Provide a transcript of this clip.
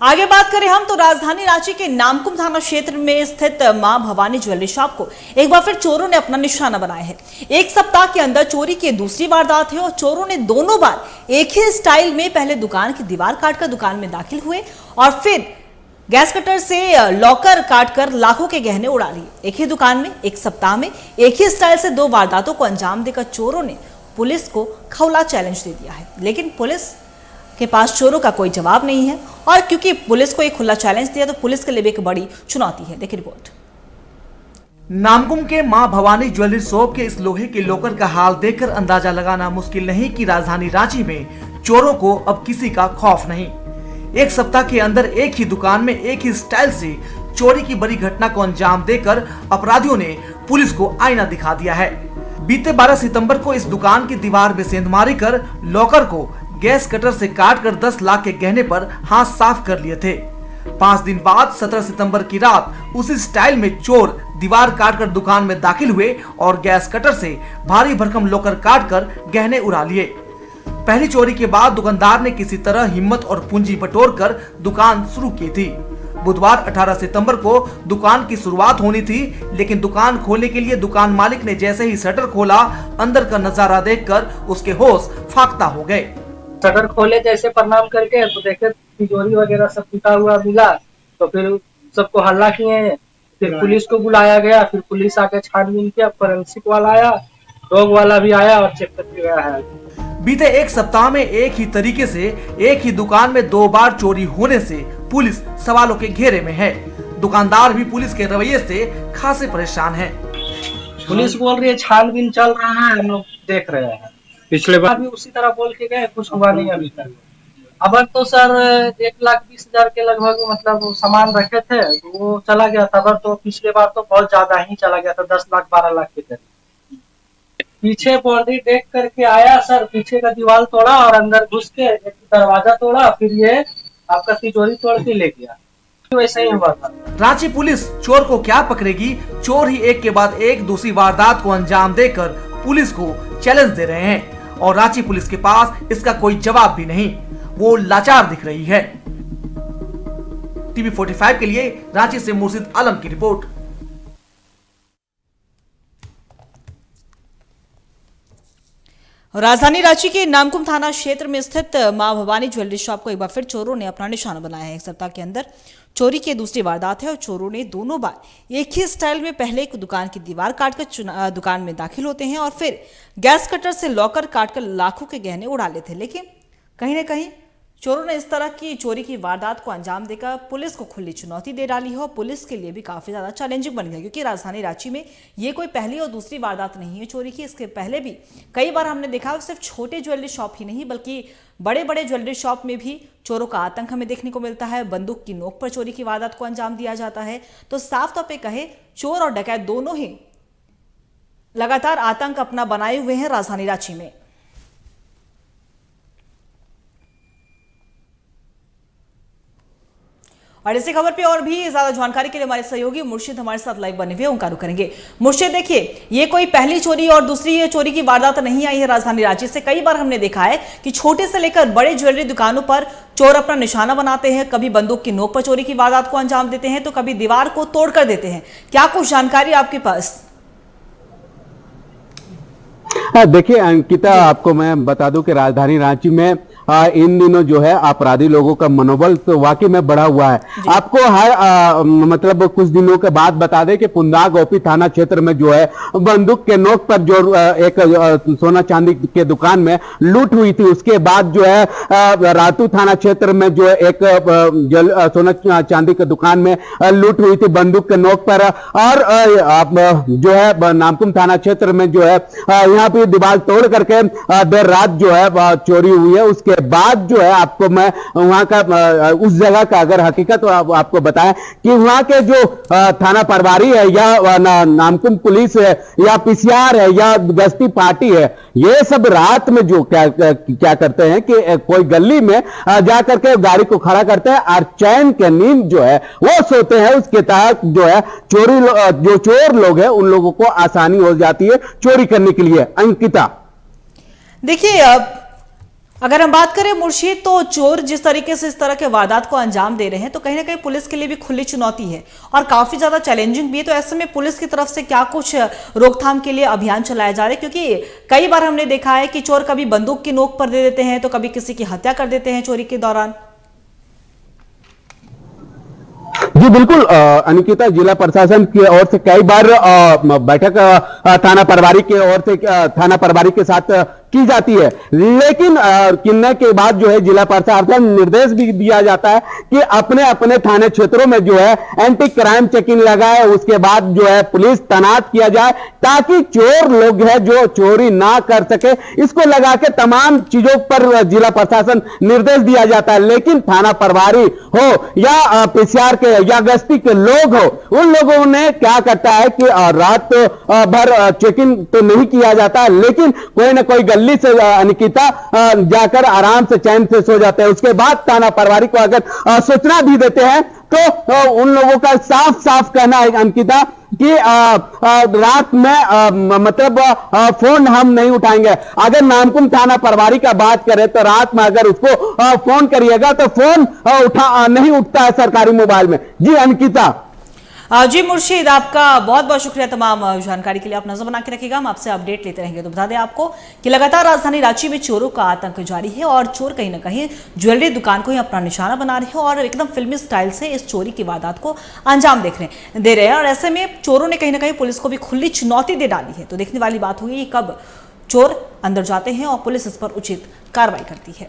आगे बात करें हम तो राजधानी रांची के नामकुम थाना क्षेत्र में स्थित मां भवानी ज्वेलरी शॉप को एक बार फिर चोरों ने अपना निशाना बनाया है। एक सप्ताह के अंदर चोरी की दूसरी वारदात है और चोरों ने दोनों बार एक ही स्टाइल में पहले दुकान की दीवार काटकर दुकान में दाखिल हुए और फिर गैस कटर से लॉकर काटकर लाखों के गहने उड़ा लिए। एक ही दुकान में एक सप्ताह में एक ही स्टाइल से 2 वारदातों को अंजाम देकर चोरों ने पुलिस को खौला चैलेंज दे दिया है, लेकिन पुलिस के पास चोरों का कोई जवाब नहीं है। और क्योंकि पुलिस को एक खुला चैलेंज दिया तो पुलिस के लिए भी एक बड़ी चुनौती है। देखिए रिपोर्ट। नामकुम के मां भवानी ज्वेलरी शॉप के इस लोहे के लॉकर का हाल देखकर अंदाजा लगाना मुश्किल नहीं कि राजधानी रांची में चोरों को अब किसी का खौफ नहीं। एक सप्ताह के अंदर एक ही दुकान में एक ही स्टाइल से चोरी की बड़ी घटना को अंजाम देकर अपराधियों ने पुलिस को आईना दिखा दिया है। बीते 12 सितंबर को इस दुकान की दीवार में सेंधमारी कर लॉकर को गैस कटर से काटकर 10 लाख के गहने पर हाथ साफ कर लिए थे। 5 दिन बाद 17 सितंबर की रात उसी स्टाइल में चोर दीवार काटकर दुकान में दाखिल हुए और गैस कटर से भारी भरकम लॉकर काटकर गहने उड़ा लिए। पहली चोरी के बाद दुकानदार ने किसी तरह हिम्मत और पूंजी बटोरकर दुकान शुरू की थी। बुधवार 18 सितंबर को दुकान की शुरुआत होनी थी, लेकिन दुकान खोलने के लिए दुकान मालिक ने जैसे ही शटर खोला, अंदर का नजारा देखकर उसके होश फाख्ता हो गए। शटर खोले जैसे प्रणाम करके तो देखे तिजोरी वगैरह सब टूटा हुआ मिला, तो फिर सबको हल्ला किए। फिर पुलिस को बुलाया गया, फिर पुलिस आके छानबीन किया, फोरेंसिक वाला आया, डॉग वाला भी आया और चेक करके गया है। बीते एक सप्ताह में एक ही तरीके से एक ही दुकान में 2 बार चोरी होने से पुलिस सवालों के घेरे में है। दुकानदार भी पुलिस के रवैये से खासे परेशान हैं। पुलिस बोल रही है छानबीन चल रहा है, हम लोग देख रहे हैं। पिछले बार भी उसी तरह बोल के गए, कुछ हुआ नहीं अभी तक। अब तो सर 1,20,000 के लगभग मतलब सामान रखे थे, तो वो चला गया था। तो पिछले बार तो बहुत ज्यादा ही चला गया था, 10 लाख 12 लाख के करीब। पीछे बाउंड्री देख करके आया सर, पीछे का दीवार तोड़ा और अंदर घुस के एक दरवाजा तोड़ा, फिर ये आपका तिजोरी तोड़ के ले गया। वैसा ही हुआ था। रांची पुलिस चोर को क्या पकड़ेगी? चोर ही एक के बाद एक दूसरी वारदात को अंजाम देकर पुलिस को चैलेंज दे रहे हैं और रांची पुलिस के पास इसका कोई जवाब भी नहीं। वो लाचार दिख रही है। टीवी 45 के लिए रांची से मुर्शिद आलम की रिपोर्ट। राजधानी रांची के नामकुम थाना क्षेत्र में स्थित मां भवानी ज्वेलरी शॉप को एक बार फिर चोरों ने अपना निशाना बनाया है। एक सप्ताह के अंदर चोरी की दूसरी वारदात है और चोरों ने दोनों बार एक ही स्टाइल में पहले एक दुकान की दीवार काटकर दुकान में दाखिल होते हैं और फिर गैस कटर से लॉकर काटकर लाखों के गहने उड़ा लेते हैं। लेकिन कहीं ना कहीं चोरों ने इस तरह की चोरी की वारदात को अंजाम देकर पुलिस को खुली चुनौती दे डाली है और पुलिस के लिए भी काफी ज्यादा चैलेंजिंग बन गया, क्योंकि राजधानी रांची में ये कोई पहली और दूसरी वारदात नहीं है चोरी की। इसके पहले भी कई बार हमने देखा, सिर्फ छोटे ज्वेलरी शॉप ही नहीं बल्कि बड़े बड़े ज्वेलरी शॉप में भी चोरों का आतंक हमें देखने को मिलता है। बंदूक की नोक पर चोरी की वारदात को अंजाम दिया जाता है। तो साफ तौर पर कहे चोर और डकैत दोनों ही लगातार आतंक अपना बनाए हुए हैं राजधानी रांची में। और इसी खबर पे और भी ज्यादा जानकारी के लिए हमारे सहयोगी मुर्शिद हमारे साथ लाइव बने हुए उनका रुख करेंगे। मुर्शिद, देखिए ये कोई पहली चोरी और दूसरी चोरी की वारदात नहीं आई है राजधानी रांची से। कई बार हमने देखा है कि छोटे से लेकर बड़े ज्वेलरी दुकानों पर चोर अपना निशाना बनाते हैं। कभी बंदूक की नोक पर चोरी की वारदात को अंजाम देते हैं तो कभी दीवार को तोड़ कर देते हैं। क्या कुछ जानकारी आपके पास? देखिए अंकिता, आपको मैं बता दूं कि राजधानी रांची में इन दिनों जो है अपराधी लोगों का मनोबल तो वाकई में बढ़ा हुआ है। आपको हर मतलब कुछ दिनों के बाद बता दें कि पुंदा गोपी थाना क्षेत्र में जो है बंदूक के नोक पर जो एक सोना चांदी के दुकान में लूट हुई थी, उसके बाद जो है रातू थाना क्षेत्र में जो है एक सोना चांदी के दुकान में लूट हुई थी बंदूक के नोक पर। और जो है नामकुम थाना क्षेत्र में जो है यहाँ पे दीवार तोड़ करके देर रात जो है चोरी हुई है। उसके बाद जो है आपको मैं वहां का उस जगह का अगर हकीकत आपको बताएं कि वहां के जो थाना प्रभारी है या नामकुम पुलिस है या पीसीआर है या गश्ती पार्टी है, ये सब रात में जो क्या करते हैं कि कोई गली में जाकर के गाड़ी को खड़ा करते हैं और चैन के नींद जो है वो सोते हैं। उसके तहत जो है जो चोर लोग हैं उन लोगों को आसानी हो जाती है चोरी करने के लिए। अंकिता, देखिए अगर हम बात करें मुर्शीद, तो चोर जिस तरीके से इस तरह के वारदात को अंजाम दे रहे हैं तो कहीं ना कहीं पुलिस के लिए भी खुली चुनौती है और काफी ज्यादा चैलेंजिंग भी है। तो ऐसे में पुलिस की तरफ से क्या कुछ रोकथाम के लिए अभियान चलाया जा रहा है, क्योंकि कई बार हमने देखा है कि चोर कभी बंदूक की नोक पर दे देते हैं तो कभी किसी की हत्या कर देते हैं चोरी के दौरान। जी बिल्कुल अनिकिता, जिला प्रशासन की ओर से कई बार बैठक थाना प्रभारी की ओर से थाना प्रभारी के साथ की जाती है, लेकिन किन्ने के बाद जो है जिला प्रशासन निर्देश भी दिया जाता है कि अपने अपने थाने क्षेत्रों में जो है एंटी क्राइम चेकिंग लगाए, उसके बाद जो है पुलिस तैनात किया जाए ताकि चोर लोग है जो चोरी ना कर सके। इसको लगा के तमाम चीजों पर जिला प्रशासन निर्देश दिया जाता है, लेकिन थाना प्रभारी हो या पीसीआर के या गश्ती के लोग हो, उन लोगों ने क्या करता है कि रात भर चेकिंग तो नहीं किया जाता, लेकिन कोई ना कोई गली से अनिकिता जाकर आराम से चैन से सो जाते हैं। उसके बाद थाना प्रभारी को अगर सूचना भी देते हैं तो उन लोगों का साफ साफ कहना है अनिकिता कि रात में मतलब फोन हम नहीं उठाएंगे। अगर नामकुम थाना प्रभारी का बात करें तो रात में अगर उसको फोन करिएगा तो फोन नहीं उठता है सरकारी मोबाइल में। जी अनिकिता। जी मुर्शीद, आपका बहुत बहुत शुक्रिया तमाम जानकारी के लिए। आप नजर बना के रखिएगा, हम आपसे अपडेट लेते रहेंगे। तो बता दें आपको कि लगातार राजधानी रांची में चोरों का आतंक जारी है और चोर कहीं ना कहीं ज्वेलरी दुकान को ही अपना निशाना बना रहे हैं और एकदम फिल्मी स्टाइल से इस चोरी की वारदात को अंजाम दे रहे हैं। और ऐसे में चोरों ने कहीं ना कहीं पुलिस को भी खुली चुनौती दे डाली है। तो देखने वाली बात हुई कब चोर अंदर जाते हैं और पुलिस इस पर उचित कार्रवाई करती है।